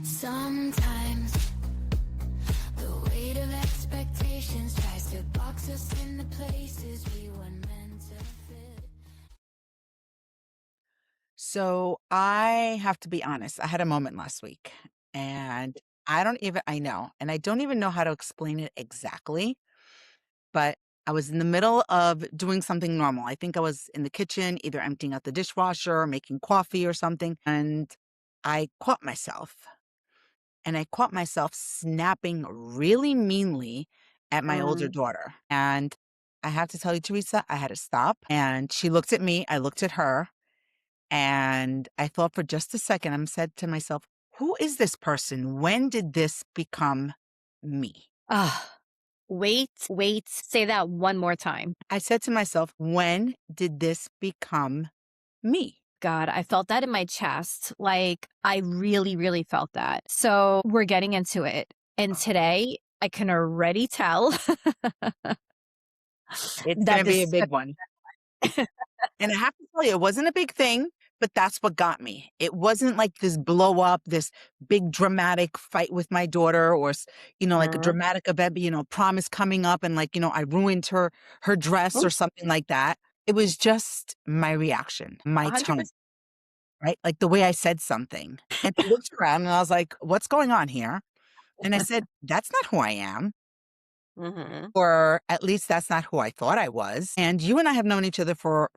Sometimes the weight of expectations tries to box us in the places we weren't meant to fit. So I have to be honest. I had a moment last week and I know, and I don't even know how to explain it exactly, but I was in the middle of doing something normal. I think I was in the kitchen, either emptying out the dishwasher or making coffee or something. And I caught myself and I caught myself snapping really meanly at my older Mm. daughter. And I have to tell you, Teresa, I had to stop. And she looked at me, I looked at her. And I thought for just a second, I said to myself, who is this person? When did this become me? Ah, wait, say that one more time. I said to myself, when did this become me? God, I felt that in my chest. Like, I really, really felt that. So we're getting into it. And today, I can already tell It's going that to be this a is big one. And I have to tell you, it wasn't a big thing, but that's what got me. It wasn't like this blow up, this big dramatic fight with my daughter or, like a Mhm. dramatic event, promise coming up and like, I ruined her dress or something like that. It was just my reaction, my tone, 100%. right? Like the way I said something. And I looked around and I was like, what's going on here? And I said, that's not who I am. Mhm. Or at least that's not who I thought I was. And you and I have known each other for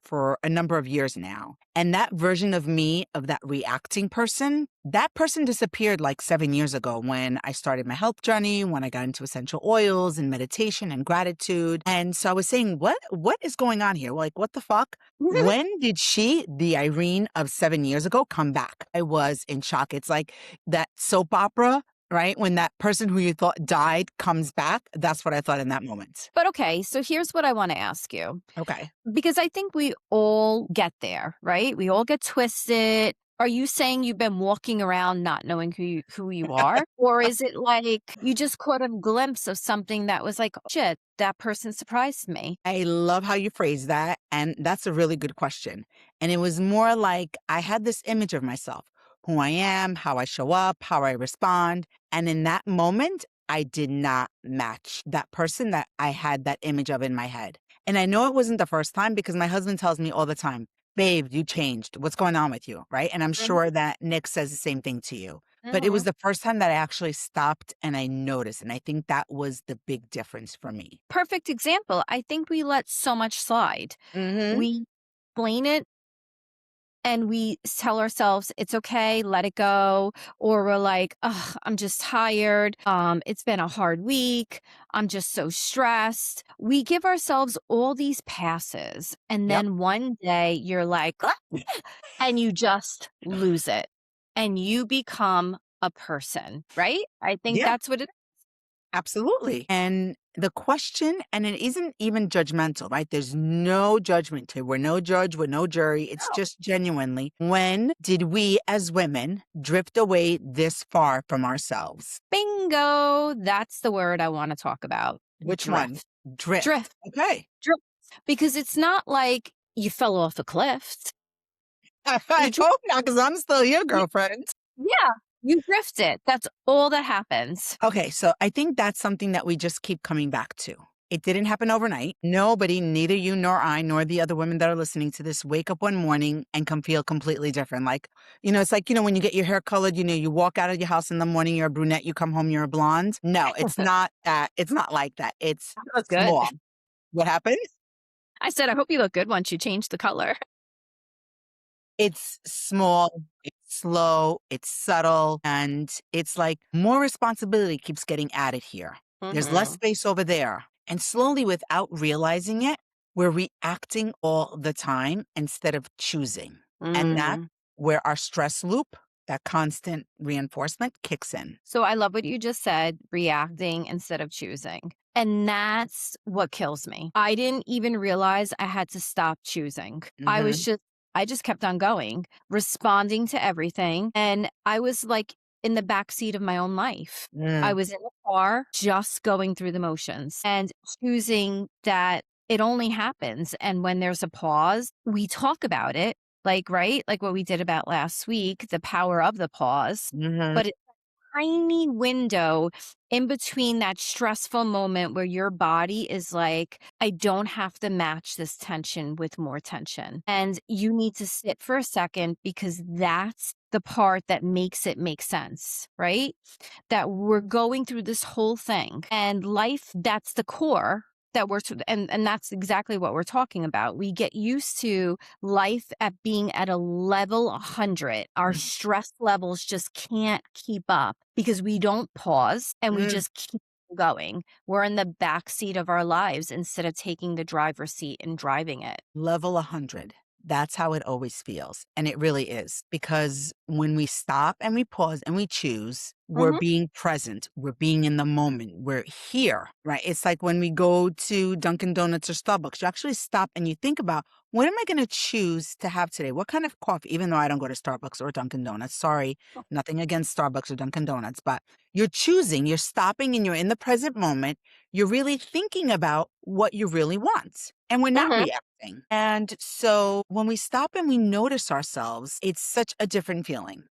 a number of years now. And that version of me, of that reacting person, that person disappeared like 7 years ago when I started my health journey, when I got into essential oils and meditation and gratitude. And so I was saying, what is going on here? Like, what the fuck? When did she, the Irene of 7 years ago, come back? I was in shock. It's like that soap opera, right? When that person who you thought died comes back, that's what I thought in that moment. But okay, so here's what I want to ask you. Okay. Because I think we all get there, right? We all get twisted. Are you saying you've been walking around not knowing who you are? Or is it like you just caught a glimpse of something that was like, "Oh, shit, that person surprised me." I love how you phrase that. And that's a really good question. And it was more like I had this image of myself, who I am, how I show up, how I respond. And in that moment, I did not match that person that I had that image of in my head. And I know it wasn't the first time because my husband tells me all the time, babe, you changed. What's going on with you? Right. And I'm Mhm. sure that Nick says the same thing to you. But it was Mhm. the first time that I actually stopped and I noticed. And I think that was the big difference for me. Perfect example. I think we let so much slide. Mm-hmm. We explain it and we tell ourselves it's okay, let it go, or we're like, "Ugh, I'm just tired. It's been a hard week. I'm just so stressed." We give ourselves all these passes, and Yep. then one day you're like, "Ah," and you just lose it, and you become a person, right? I think Yeah, that's what it. absolutely. And the question, and it isn't even judgmental, right? There's no judgment here. We're no judge, we're no jury. It's just genuinely, when did we as women drift away this far from ourselves? Bingo. That's the word I want to talk about. Which one? Drift. Drift. Drift. Okay. Drift. Because it's not like you fell off a cliff. You I drift. hope not, because I'm still your girlfriend. Yeah, you drifted. That's all that happens. Okay, so I think that's something that we just keep coming back to. It didn't happen overnight. Nobody, neither you nor I, nor the other women that are listening to this, wake up one morning and can feel completely different. Like, it's like, when you get your hair colored, you walk out of your house in the morning, you're a brunette, you come home, you're a blonde. No, it's not that. It's not like that. It's I look good. small. What happened? I said, I hope you look good once you change the color. It's small, it's slow, it's subtle, and it's like more responsibility keeps getting added here. There's less Mhm. space over there. And slowly, without realizing it, we're reacting all the time instead of choosing. And that's Mm. where our stress loop, that constant reinforcement, kicks in. So I love what you just said, reacting instead of choosing. And that's what kills me. I didn't even realize I had to stop choosing. Hmm. I just kept on going, responding to everything. And I was like in the backseat of my own life. I Mm. was in the car, just going through the motions and choosing that It only happens. And when there's a pause, we talk about it, like, right? Like what we did about last week, the power of the pause. Mhm. But it's a tiny window in between that stressful moment where your body is like, I don't have to match this tension with more tension. And you need to sit for a second because that's the part that makes it make sense, right? That we're going through this whole thing and life, that's the core that and that's exactly what we're talking about. We get used to life at being at a level 100. Our stress levels just can't keep up because we don't pause and we Mm. just keep going. We're in the back seat of our lives instead of taking the driver's seat and driving it. Level 100. That's how it always feels. And it really is. Because when we stop and we pause and we choose, we're Mhm. being present. We're being in the moment. We're here, right? It's like when we go to Dunkin' Donuts or Starbucks, you actually stop and you think about, what am I going to choose to have today? What kind of coffee? Even though I don't go to Starbucks or Dunkin' Donuts. Sorry, nothing against Starbucks or Dunkin' Donuts, but you're choosing, you're stopping and you're in the present moment. You're really thinking about what you really want. And we're not Mhm. reacting. And so when we stop and we notice ourselves, it's such a different feeling.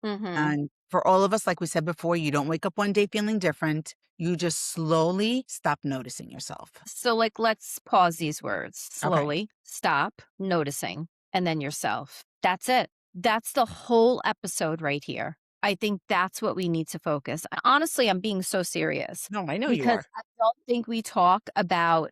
Mhm. And for all of us, like we said before, you don't wake up one day feeling different. You just slowly stop noticing yourself. So, like, let's pause these words Okay. slowly, stop, noticing, and then yourself. That's it. That's the whole episode right here. I think that's what we need to focus. Honestly, I'm being so serious No, I know you because are. I don't think we talk about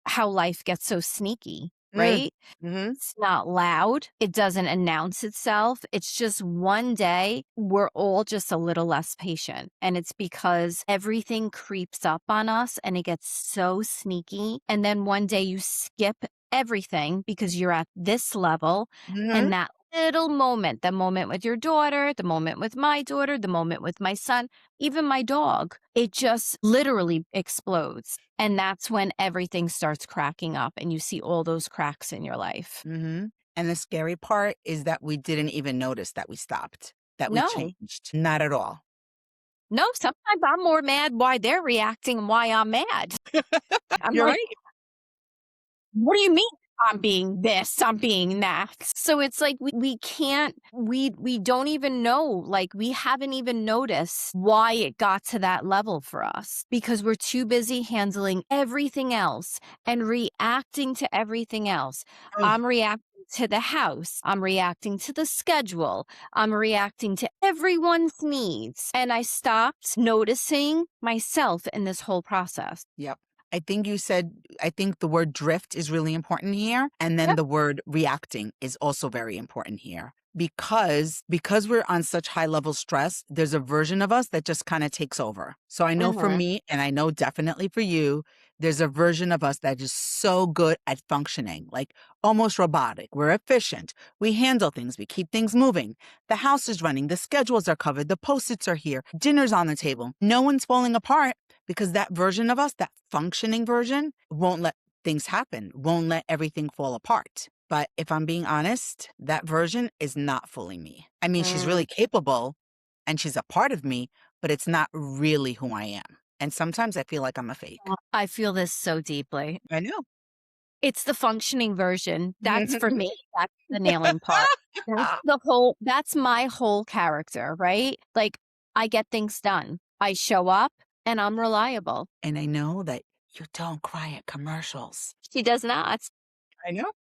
how life gets so sneaky, Mm. right? Mm-hmm. It's not loud. It doesn't announce itself. It's just one day we're all just a little less patient. And it's because everything creeps up on us and it gets so sneaky. And then one day you skip everything because you're at this level. Mm-hmm. And that little moment, the moment with your daughter, the moment with my daughter, the moment with my son, even my dog, it just literally explodes. And that's when everything starts cracking up and you see all those cracks in your life. Mm-hmm. And the scary part is that we didn't even notice that we stopped, that we No, changed. Not at all. no, sometimes I'm more mad why they're reacting and why I'm mad. I'm You're like, right. what do you mean I'm being this, I'm being that? So it's like we can't we don't even know, like we haven't even noticed why it got to that level for us because we're too busy handling everything else and reacting to everything else. Ugh. I'm reacting to the house, I'm reacting to the schedule, I'm reacting to everyone's needs, and I stopped noticing myself in this whole process. Yep. I think the word drift is really important here. And then Yep. the word reacting is also very important here. Because we're on such high level stress, there's a version of us that just kind of takes over. So I know for Mhm. me, and I know definitely for you, there's a version of us that is so good at functioning, like almost robotic. We're efficient. We handle things. We keep things moving. The house is running. The schedules are covered. The post-its are here. Dinner's on the table. No one's falling apart because that version of us, that functioning version, won't let things happen, won't let everything fall apart. But if I'm being honest, that version is not fully me. I mean, she's Mm. really capable and she's a part of me, but it's not really who I am. And sometimes I feel like I'm a fake. I feel this so deeply. I know. It's the functioning version. That's for me, that's the nailing part. That's my whole character, right? Like, I get things done. I show up and I'm reliable. And I know that you don't cry at commercials. She does not. I know.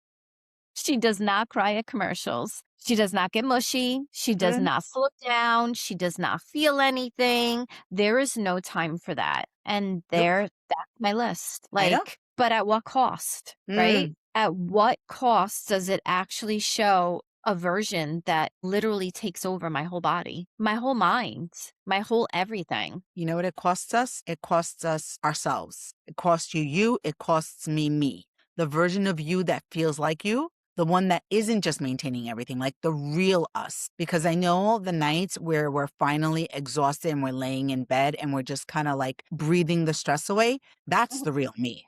She does not cry at commercials. She does not get mushy. She does Mhm. not slow down. She does not feel anything. There is no time for that. And Nope. that's my list. I know. Like, but at what cost, right? Mm. At what cost does it actually show a version that literally takes over my whole body, my whole mind, my whole everything? You know what it costs us? It costs us ourselves. It costs you, it costs me. The version of you that feels like you, the one that isn't just maintaining everything, like the real us. Because I know the nights where we're finally exhausted and we're laying in bed and we're just kind of like breathing the stress away, that's the real me.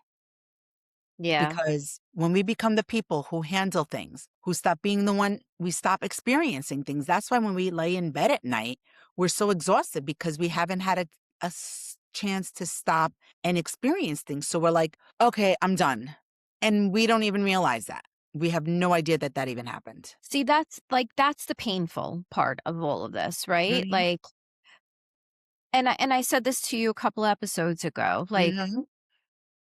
Yeah. Because when we become the people who handle things, who stop being the one, we stop experiencing things. That's why when we lay in bed at night, we're so exhausted because we haven't had a chance to stop and experience things. So we're like, okay, I'm done. And we don't even realize that. We have no idea that that even happened. See, that's the painful part of all of this, right? Mhm. Like, and I said this to you a couple episodes ago. Like, Mhm.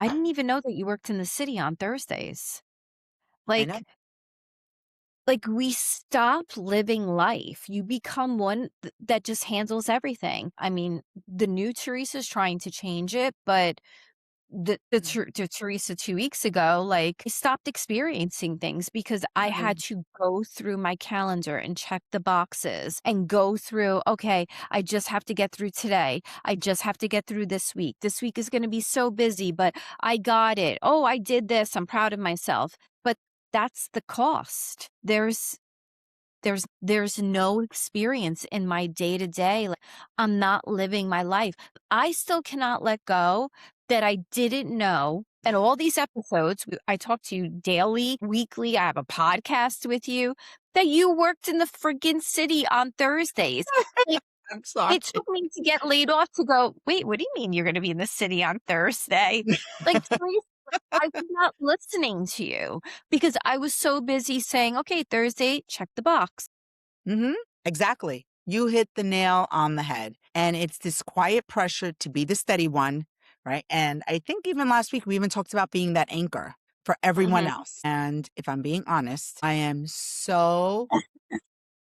I didn't even know that you worked in the city on Thursdays. I know. Like we stop living life. You become one that just handles everything. I mean, the new Teresa's trying to change it, but the Teresa 2 weeks ago, like, I stopped experiencing things because I had Mhm. to go through my calendar and check the boxes and go through, "Okay, I just have to get through today. I just have to get through this week. This week is gonna be so busy, but I got it. Oh, I did this. I'm proud of myself." But that's the cost. There's no experience in my day to day. Like, I'm not living my life. I still cannot let go that I didn't know. And all these episodes, I talk to you daily, weekly. I have a podcast with you that you worked in the friggin' city on Thursdays. Like, I'm sorry. it took me to get laid off to go, wait, what do you mean you're going to be in the city on Thursday? Like, seriously, I was not listening to you because I was so busy saying, okay, Thursday, check the box. Mhm. Exactly. You hit the nail on the head. And it's this quiet pressure to be the steady one, right? And I think even last week we even talked about being that anchor for everyone Mhm. else. And if I'm being honest, I am so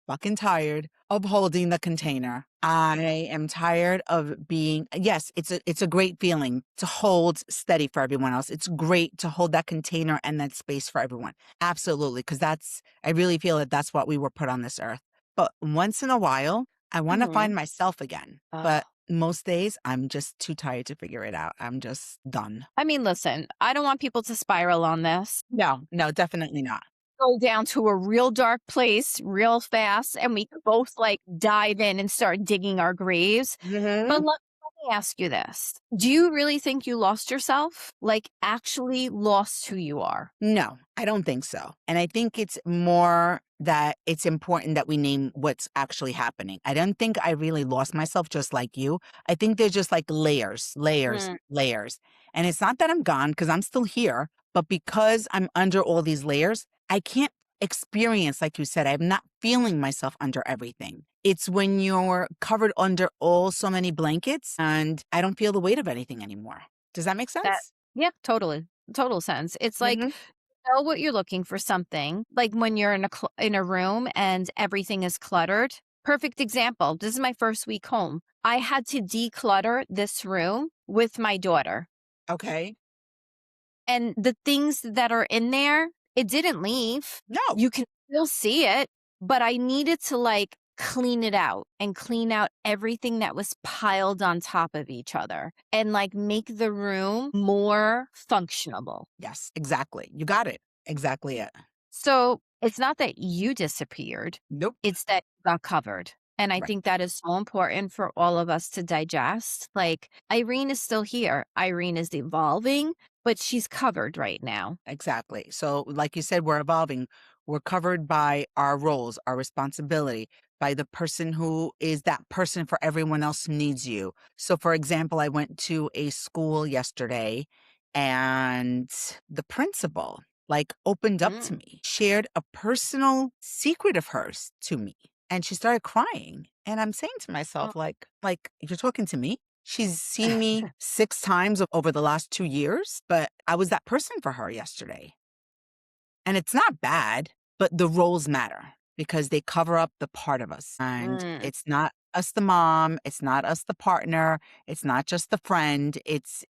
fucking tired of holding the container. I am tired of being, yes, it's a great feeling to hold steady for everyone else. It's great to hold that container and that space for everyone. Absolutely, because I really feel that that's what we were put on this earth. But once in a while, I want to Mhm. find myself again. Ugh. But most days, I'm just too tired to figure it out. I'm just done. I mean, listen, I don't want people to spiral on this, No, no, definitely not. go down to a real dark place real fast, and we could both like dive in and start digging our graves. But Mhm. let me ask you this. Do you really think you lost yourself? Like, actually lost who you are? No, I don't think so. And I think it's more that it's important that we name what's actually happening. I don't think I really lost myself just like you. I think there's just like layers, layers, Mm. layers. And it's not that I'm gone because I'm still here, but because I'm under all these layers, I can't experience, like you said, I'm not feeling myself under everything. It's when you're covered under all so many blankets and I don't feel the weight of anything anymore. Does that make That, sense? yeah, totally. Total sense. It's like Hmm. know what you're looking for something, like when you're in a room and everything is cluttered. Perfect example. This is my first week home. I had to declutter this room with my daughter. Okay. And the things that are in there, it didn't leave. No. You can still see it, but I needed to like clean it out and clean out everything that was piled on top of each other and like make the room more functionable. Yes, exactly. You got it. Exactly it. So it's not that you disappeared, Nope. it's that you got covered. And I Right. think that is so important for all of us to digest. Like, Irene is still here. Irene is evolving, but she's covered right now. Exactly. So, like you said, we're evolving. We're covered by our roles, our responsibility, by the person who is that person for everyone else who needs you. So, for example, I went to a school yesterday and the principal like opened up to Mm. me, shared a personal secret of hers to me, and she started crying. And I'm saying to Oh. myself, like you're talking to me? She's seen me 6 times over the last 2 years, but I was that person for her yesterday. And it's not bad, but the roles matter because they cover up the part of us. And Mm. it's not us the mom, it's not us the partner, it's not just the friend, it's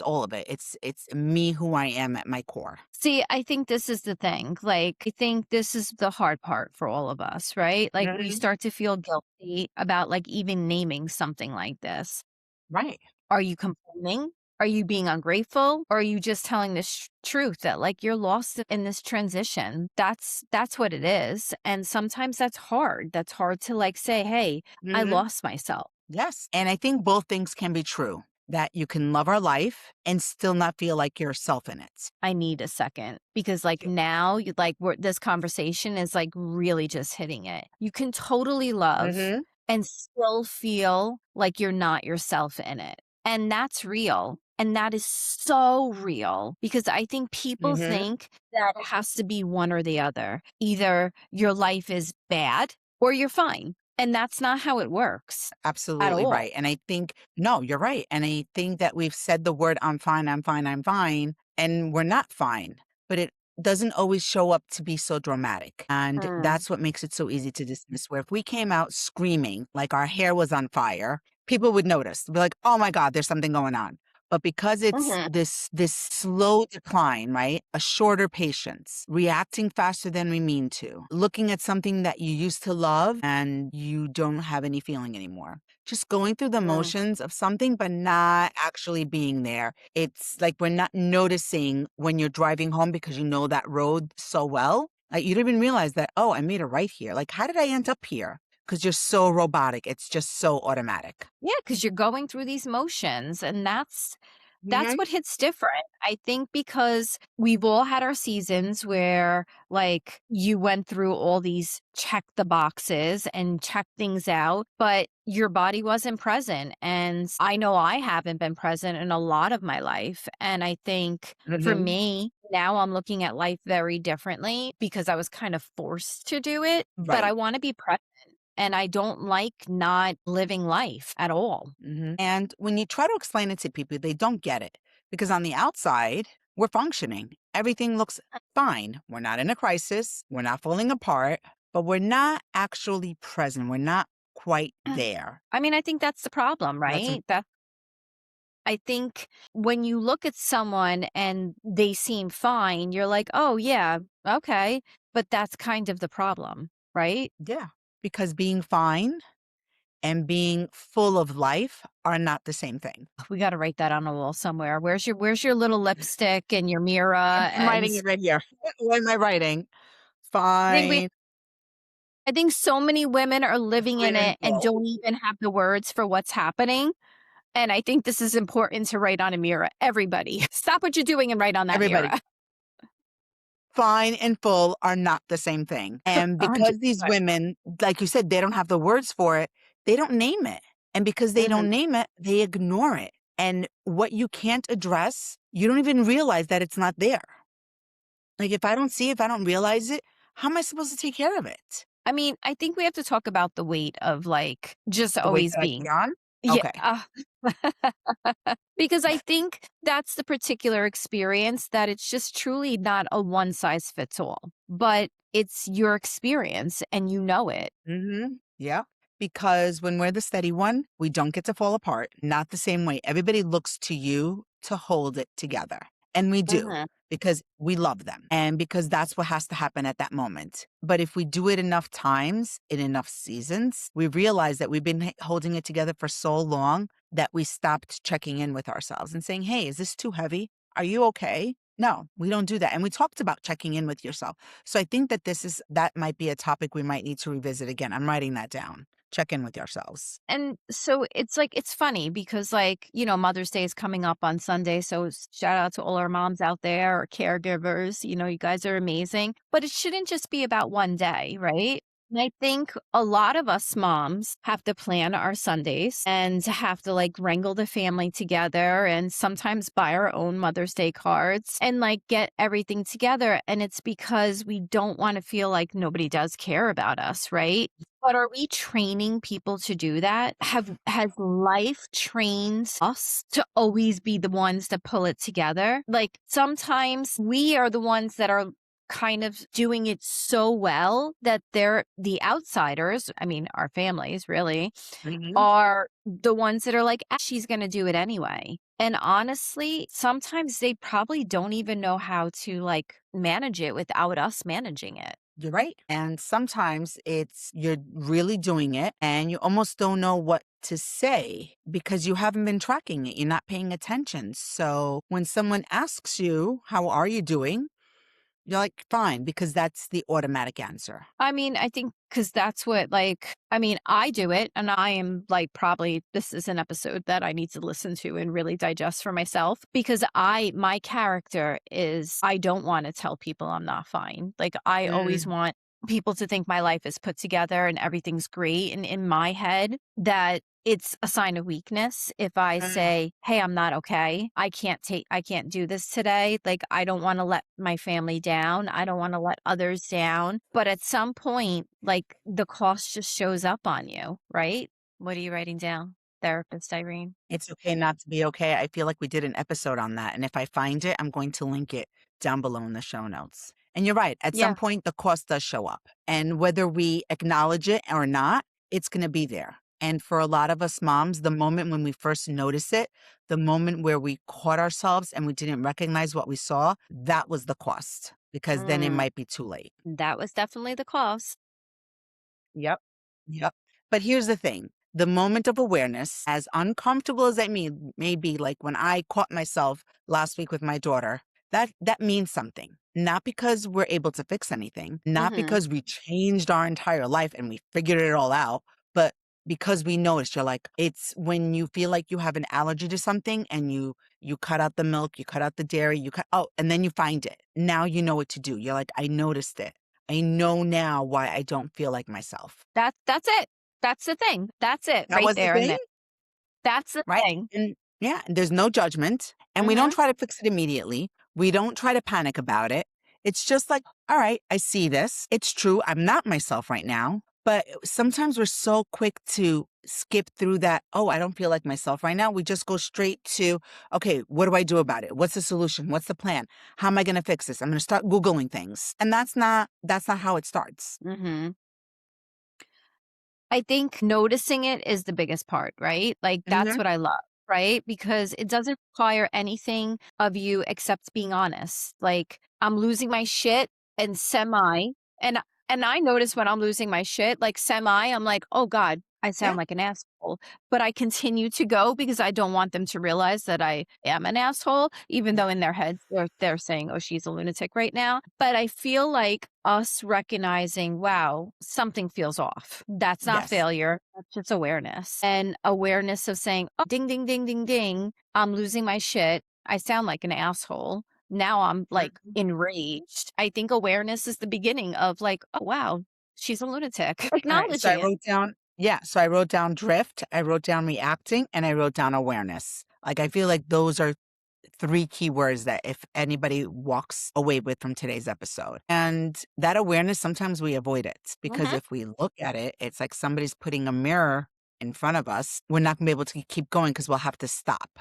all of it. It's me who I am at my core. See, I think this is the thing. Like, I think this is the hard part for all of us, right? Like, we Mhm. start to feel guilty about like even naming something like this. Right. Are you complaining? Are you being ungrateful? Or are you just telling the truth that like you're lost in this transition? That's what it is. And sometimes that's hard. That's hard to like say, "Hey, I Mhm. lost myself. Yes. And I think both things can be true. That you can love our life and still not feel like you're yourself in it. I need a second." Because like now, you like this conversation is like really just hitting it. You can totally love Mhm. and still feel like you're not yourself in it. And that's real. And that is so real because I think people Hmm. think that it has to be one or the other. Either your life is bad or you're fine. And that's not how it works at Absolutely all. right. And I think, no, you're right. And I think that we've said the word, I'm fine, I'm fine, I'm fine, and we're not fine. But it doesn't always show up to be so dramatic. And Mm. that's what makes it so easy to dismiss. Where if we came out screaming like our hair was on fire, people would notice. Be like, oh my God, there's something going on. But because it's Mhm. this slow decline, right? A shorter patience, reacting faster than we mean to, looking at something that you used to love and you don't have any feeling anymore. Just going through the Mm. motions of something, but not actually being there. It's like we're not noticing when you're driving home because you know that road so well. Like you don't even realize that, oh, I made a right here. Like, how did I end up here? Because you're so robotic. It's just so automatic. Yeah, because you're going through these motions, and that's Hmm. what hits different. I think because we've all had our seasons where, like, you went through all these check the boxes and check things out, but your body wasn't present. And I know I haven't been present in a lot of my life. And I think for Hmm. me, now I'm looking at life very differently because I was kind of forced to do it, but I Right. want to be present. And I don't like not living life at all. And when you try to explain it to people, they don't get it because on the outside, we're functioning. Everything looks fine. We're not in a crisis. We're not falling apart, but we're not actually present. We're not quite there. I mean, I think that's the problem, That's right? That I think when you look at someone and they seem fine, you're like, "Oh, yeah, okay." But that's kind of the problem, right? yeah, because being fine and being full of life are not the same thing. We gotta write that on a wall somewhere. Where's your little lipstick and your mirror? I'm And writing it right here. What am I writing? I think we Fine. I think so many women are living in Fine and it and full. don't even have the words for what's happening. And I think this is important to write on a mirror. Everybody, stop what you're doing and write on that mirror. Everybody. Fine and full are not the same thing. And because these 100%. women, like you said, they don't have the words for it, they don't name it. And because they Mhm. don't name it, they ignore it. And what you can't address, you don't even realize that it's not there. Like if I don't see it, if I don't realize it, how am I supposed to take care of it? I mean, I think we have to talk about the weight of, like, just The weight always that I being take on? yeah, Okay. because I think that's the particular experience that it's just truly not a one size fits all, but it's your experience and you know it. Yeah. Because when we're the steady one, we don't get to fall apart. Not the same way. Everybody looks to you to hold it together. And we do Mhm. because we love them and because that's what has to happen at that moment. But if we do it enough times in enough seasons, we realize that we've been holding it together for so long that we stopped checking in with ourselves and saying, hey, is this too heavy? Are you okay? No, we don't do that. And we talked about checking in with yourself. So I think that that might be a topic we might need to revisit again. I'm writing that down. Check in with yourselves. And so it's like it's funny because, like, Mother's Day is coming up on Sunday, so shout out to all our moms out there or caregivers, you guys are amazing, but it shouldn't just be about one day, right? And I think a lot of us moms have to plan our Sundays and have to, like, wrangle the family together and sometimes buy our own Mother's Day cards and, like, get everything together, and it's because we don't wanna feel like nobody does care about us, right? But are we training people to do that? Has life trained us to always be the ones that pull it together? Like, sometimes we are the ones that are kind of doing it so well that they're the outsiders, I mean, our families really, Hmm. are the ones that are like, she's going to do it anyway." And honestly, sometimes they probably don't even know how to, like, manage it without us managing it. You're right. And sometimes you're really doing it and you almost don't know what to say because you haven't been tracking it. You're not paying attention. So when someone asks you, how are you doing? You're like, fine, because that's the automatic answer. I mean, I think because that's what, like, I mean, I do it and I am like, probably this is an episode that I need to listen to and really digest for myself because my character is, I don't want to tell people I'm not fine. Like, I always Mm. want people to think my life is put together and everything's great. And in my head, that it's a sign of weakness if I Mm. say, "Hey, I'm not okay. I can't do this today. Like, I don't wanna let my family down. I don't wanna let others down." But at some point, like, the cost just shows up on you, right? What are you writing down? Therapist Irene. It's okay not to be okay. I feel like we did an episode on that. And if I find it, I'm going to link it down below in the show notes. And you're right. At some Yeah. point, the cost does show up. And whether we acknowledge it or not, it's going to be there. And for a lot of us moms, the moment when we first notice it, the moment where we caught ourselves and we didn't recognize what we saw, that was the cost because then it Mm, might be too late. that was definitely the cost. Yep. Yep. But here's the thing. The moment of awareness, as uncomfortable as that may be, like when I caught myself last week with my daughter, that means something. Not because we're able to fix anything, not Mhm. because we changed our entire life and we figured it all out, but because we noticed. You're like, it's when you feel like you have an allergy to something and you cut out the milk, you cut out the dairy, and then you find it. Now you know what to do. You're like, I noticed it. I know now why I don't feel like myself. That's it. That's the thing. That's it That right was the there and thing, there. That's the right? thing. And yeah, there's no judgment. And we don't Mhm. try to fix it immediately. We don't try to panic about it. It's just like, all right, I see this. It's true. I'm not myself right now. But sometimes we're so quick to skip through that. Oh, I don't feel like myself right now. We just go straight to, okay, what do I do about it? What's the solution? What's the plan? How am I going to fix this? I'm going to start Googling things. And that's not how it starts. Mhm. I think noticing it is the biggest part, right? Like, that's Hmm. what I love, right? Because it doesn't require anything of you except being honest. Like, I'm losing my shit and and and I notice when I'm losing my shit, like I'm like, "Oh god, I Yeah. sound like an asshole." But I continue to go because I don't want them to realize that I am an asshole, even though in their heads they're saying, "Oh, she's a lunatic right now." But I feel like us recognizing, wow, something feels off. That's not Yes. failure. That's just awareness. And awareness of saying, oh, ding, ding, ding, ding, ding. I'm losing my shit. I sound like an asshole. Now I'm like Mhm. enraged. I think awareness is the beginning of like, oh, wow, she's a lunatic. All right. So I Acknowledging it. wrote down, yeah. So I wrote down drift, I wrote down reacting, and I wrote down awareness. Like I feel like those are three key words that if anybody walks away with from today's episode. And that awareness, sometimes we avoid it because Hmm. if we look at it, it's like somebody's putting a mirror in front of us. We're not gonna be able to keep going because we'll have to stop.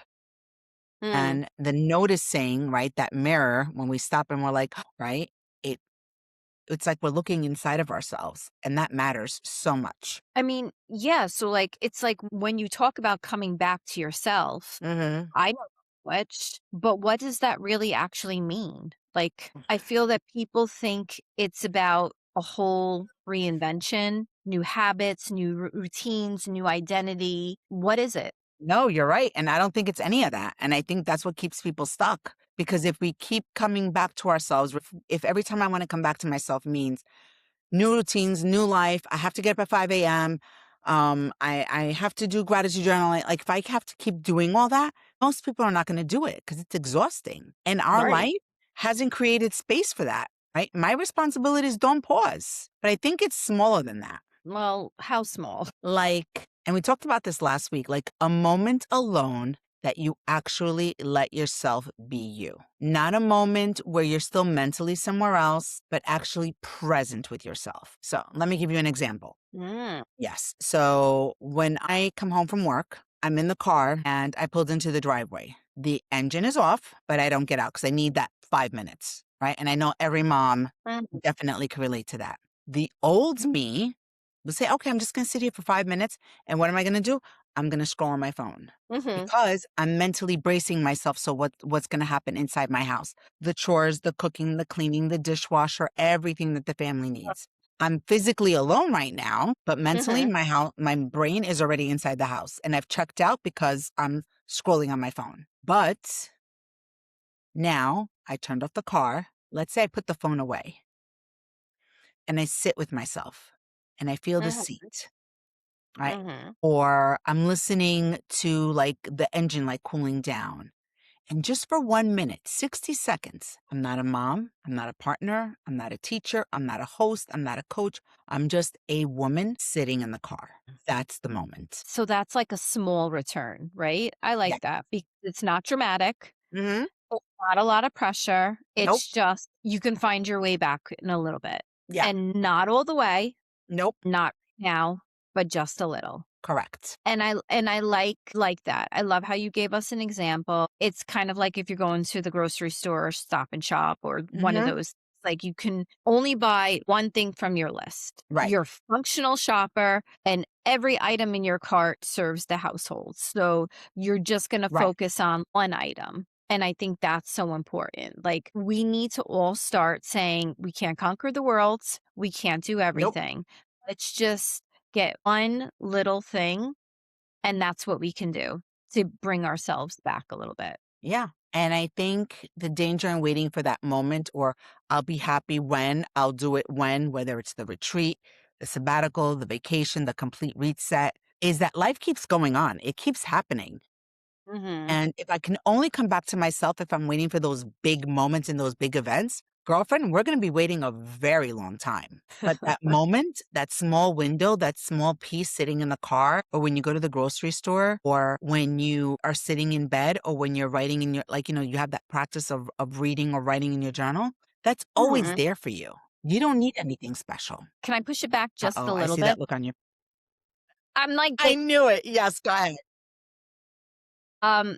Mm. And the noticing, right, that mirror, when we stop and we're like, right, it it's like we're looking inside of ourselves. And that matters so much. I mean, yeah. So, like, it's like when you talk about coming back to yourself, Hmm. I don't know which, but what does that really actually mean? Like, I feel that people think it's about a whole reinvention, new habits, new routines, new identity. What is it? No, you're right. And I don't think it's any of that. And I think that's what keeps people stuck. Because if we keep coming back to ourselves, if every time I want to come back to myself means new routines, new life, I have to get up at 5 a.m. I have to do gratitude journaling. Like if I have to keep doing all that, most people are not going to do it because it's exhausting. And our Right. life hasn't created space for that. Right. My responsibilities don't pause. But I think it's smaller than that. Well, how small? Like, and we talked about this last week, like a moment alone that you actually let yourself be you. Not a moment where you're still mentally somewhere else, but actually present with yourself. So let me give you an example. Mm, Yes. So when I come home from work, I'm in the car and I pulled into the driveway. The engine is off, but I don't get out because I need that 5 minutes, right? And I know every mom mm, definitely can relate to that. The old me would say, okay, I'm just going to sit here for 5 minutes. And what am I going to do? I'm going to scroll on my phone mm-hmm. because I'm mentally bracing myself. So what's going to happen inside my house? The chores, the cooking, the cleaning, the dishwasher, everything that the family needs. I'm physically alone right now, but mentally Mm-hmm. my brain is already inside the house and I've checked out because I'm scrolling on my phone. But now I turned off the car. Let's say I put the phone away and I sit with myself and I feel the Mm-hmm. seat, right? Mm-hmm. Or I'm listening to like the engine like cooling down And just for 1 minute, 60 seconds, I'm not a mom, I'm not a partner, I'm not a teacher, I'm not a host, I'm not a coach. I'm just a woman sitting in the car. That's the moment. So that's like a small return, right? I Yeah. like that because it's not dramatic. Mm-hmm. It's not a lot of pressure. Nope. It's just you can find your way back in a little bit. Yeah. And not all the way, Nope. not now, but just a little. Correct. And I like that. I love how you gave us an example. It's kind of like if you're going to the grocery store or Stop and Shop or one of Mm-hmm. those, like you can only buy one thing from your list. Right. You're a functional shopper and every item in your cart serves the household. So you're just going to Right. focus on one item. And I think that's so important. Like we need to all start saying we can't conquer the world. We can't do Nope. everything. Let's just get one little thing, and that's what we can do to bring ourselves back a little bit. Yeah. And I think the danger in waiting for that moment, or I'll be happy when, I'll do it when, whether it's the retreat, the sabbatical, the vacation, the complete reset, is that life keeps going on. It keeps happening. Mhm. And if I can only come back to myself if I'm waiting for those big moments and those big events, girlfriend, we're going to be waiting a very long time. But that moment, that small window, that small piece sitting in the car, or when you go to the grocery store, or when you are sitting in bed, or when you're writing in your, like, you have that practice of reading or writing in your journal, that's always Mhm. there for you. You don't need anything special. Can I push it back just Uh-oh, a I little see bit? that look on you. I'm like I knew it. Yes, go ahead. um,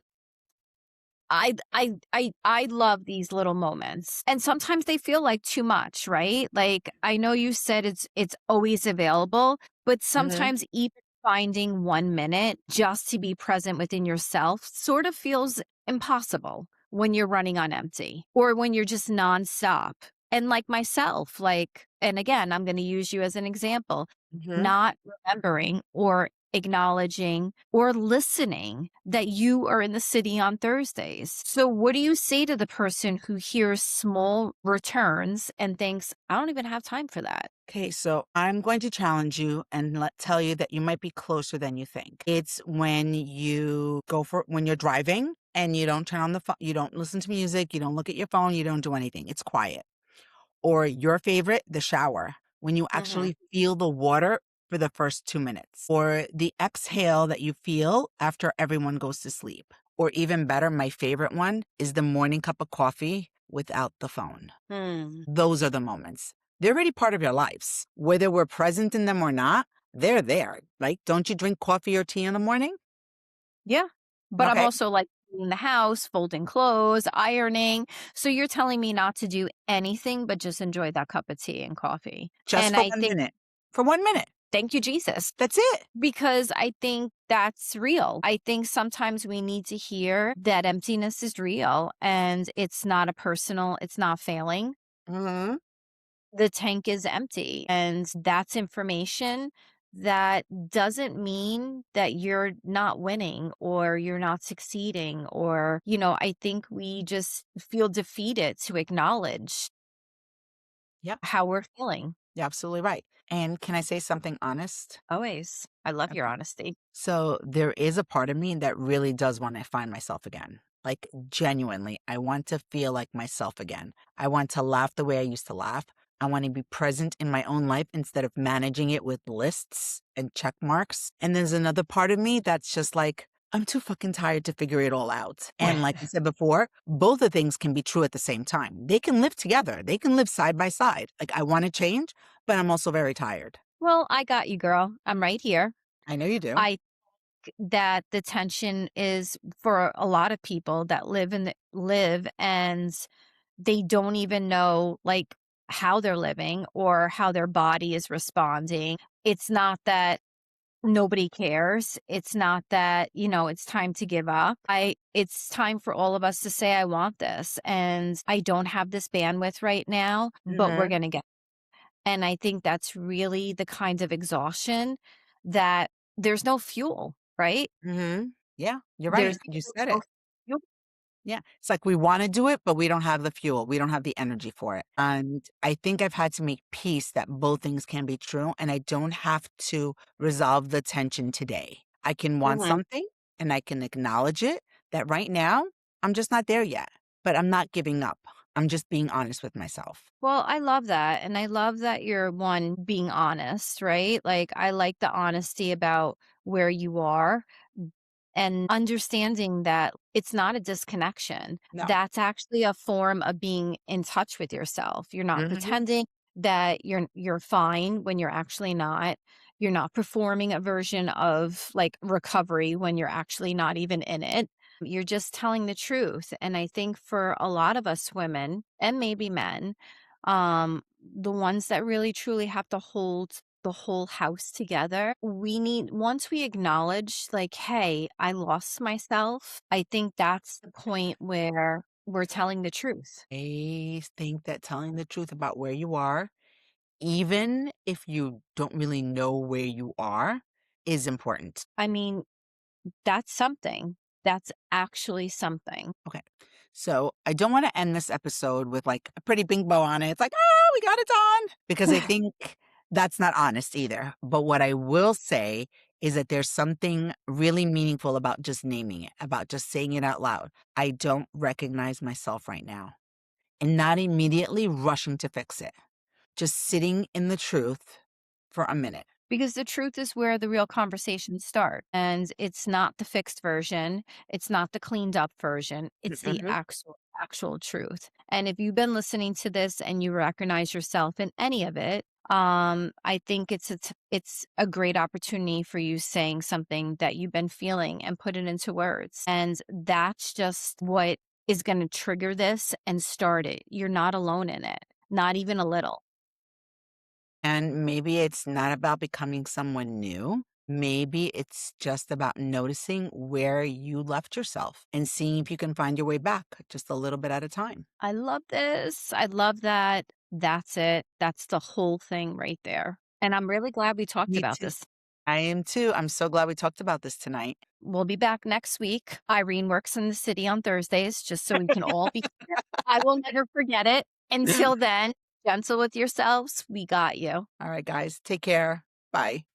I love these little moments, and sometimes they feel like too much, right? Like, I know you said it's always available, but Hmm. sometimes even finding 1 minute just to be present within yourself sort of feels impossible when you're running on empty or when you're just nonstop. And like myself, like, and again, I'm gonna use you as an example, Hmm. not remembering or acknowledging or listening that you are in the city on Thursdays. So, what do you say to the person who hears small returns and thinks, I don't even have time for that? Okay, so I'm going to challenge you and tell you that you might be closer than you think. It's when you when you're driving and you don't turn on the phone, you don't listen to music, you don't look at your phone, you don't do anything. It's quiet. Or your favorite, the shower, when you Mhm. actually feel the water for the first 2 minutes. Or the exhale that you feel after everyone goes to sleep. Or even better, my favorite one is the morning cup of coffee without the phone. Hmm. Those are the moments. They're already part of your lives. Whether we're present in them or not, they're there. Like, don't you drink coffee or tea in the morning? Yeah. But I'm Okay. also like in the house, folding clothes, ironing. So you're telling me not to do anything but just enjoy that cup of tea and coffee. Just And for I one think, minute. For 1 minute. thank you, Jesus. That's it. Because I think that's real. I think sometimes we need to hear that emptiness is real and it's not a personal, it's not failing. Hmm. The tank is empty. And that's information that doesn't mean that you're not winning or you're not succeeding. Or, I think we just feel defeated to acknowledge Yep. how we're feeling. You're absolutely right. And can I say something honest? Always. I love your Okay. honesty. So there is a part of me that really does want to find myself again. Like, genuinely, I want to feel like myself again. I want to laugh the way I used to laugh. I want to be present in my own life instead of managing it with lists and check marks. And there's another part of me that's just like, I'm too fucking tired to figure it all out. And like I said before, both of things can be true at the same time. They can live together. They can live side by side. Like, I want to change, but I'm also very tired. Well, I got you, girl. I'm right here. I know you do. I that the tension is for a lot of people that live and they don't even know like how they're living or how their body is responding. It's not that nobody cares. It's not that, it's time to give up. It's time for all of us to say I want this and I don't have this bandwidth right now, but we're Hmm. going to get. And I think that's really the kind of exhaustion that there's no fuel, right? Hmm. Yeah, you're right. There's You either said no it. fuel. Yeah. It's like we want to do it, but we don't have the fuel. We don't have the energy for it. And I think I've had to make peace that both things can be true. And I don't have to resolve the tension today. I can want Mhm. something and I can acknowledge it that right now I'm just not there yet, but I'm not giving up. I'm just being honest with myself. Well, I love that, and I love that you're, one, being honest, right? Like, I like the honesty about where you are and understanding that it's not a disconnection. No. That's actually a form of being in touch with yourself. You're not Mhm. pretending that you're fine when you're actually not. You're not performing a version of, like, recovery when you're actually not even in it. You're just telling the truth, and I think for a lot of us women, and maybe men, the ones that really truly have to hold the whole house together, we need, once we acknowledge, like, "Hey, I lost myself," I think that's the point where we're telling the truth. I think that telling the truth about where you are, even if you don't really know where you are, is important. I mean, that's something. That's actually something. Okay. So I don't want to end this episode with like a pretty bing bow on it. It's like, oh, we got it done. Because I think that's not honest either. But what I will say is that there's something really meaningful about just naming it, about just saying it out loud. I don't recognize myself right now. And not immediately rushing to fix it. Just sitting in the truth for a minute. Because the truth is where the real conversations start, and it's not the fixed version, it's not the cleaned up version, it's the Mhm. actual truth. And if you've been listening to this and you recognize yourself in any of it, I think it's a great opportunity for you saying something that you've been feeling and put it into words. And that's just what is going to trigger this and start it. You're not alone in it, not even a little. And maybe it's not about becoming someone new. Maybe it's just about noticing where you left yourself and seeing if you can find your way back just a little bit at a time. I love this. I love that. That's it. That's the whole thing right there. And I'm really glad we talked Me about too. this. I am too. I'm so glad we talked about this tonight. We'll be back next week. Irene works in the city on Thursdays, just so we can all be here. I will never forget it. Until then, gentle with yourselves. We got you. All right, guys, take care. Bye.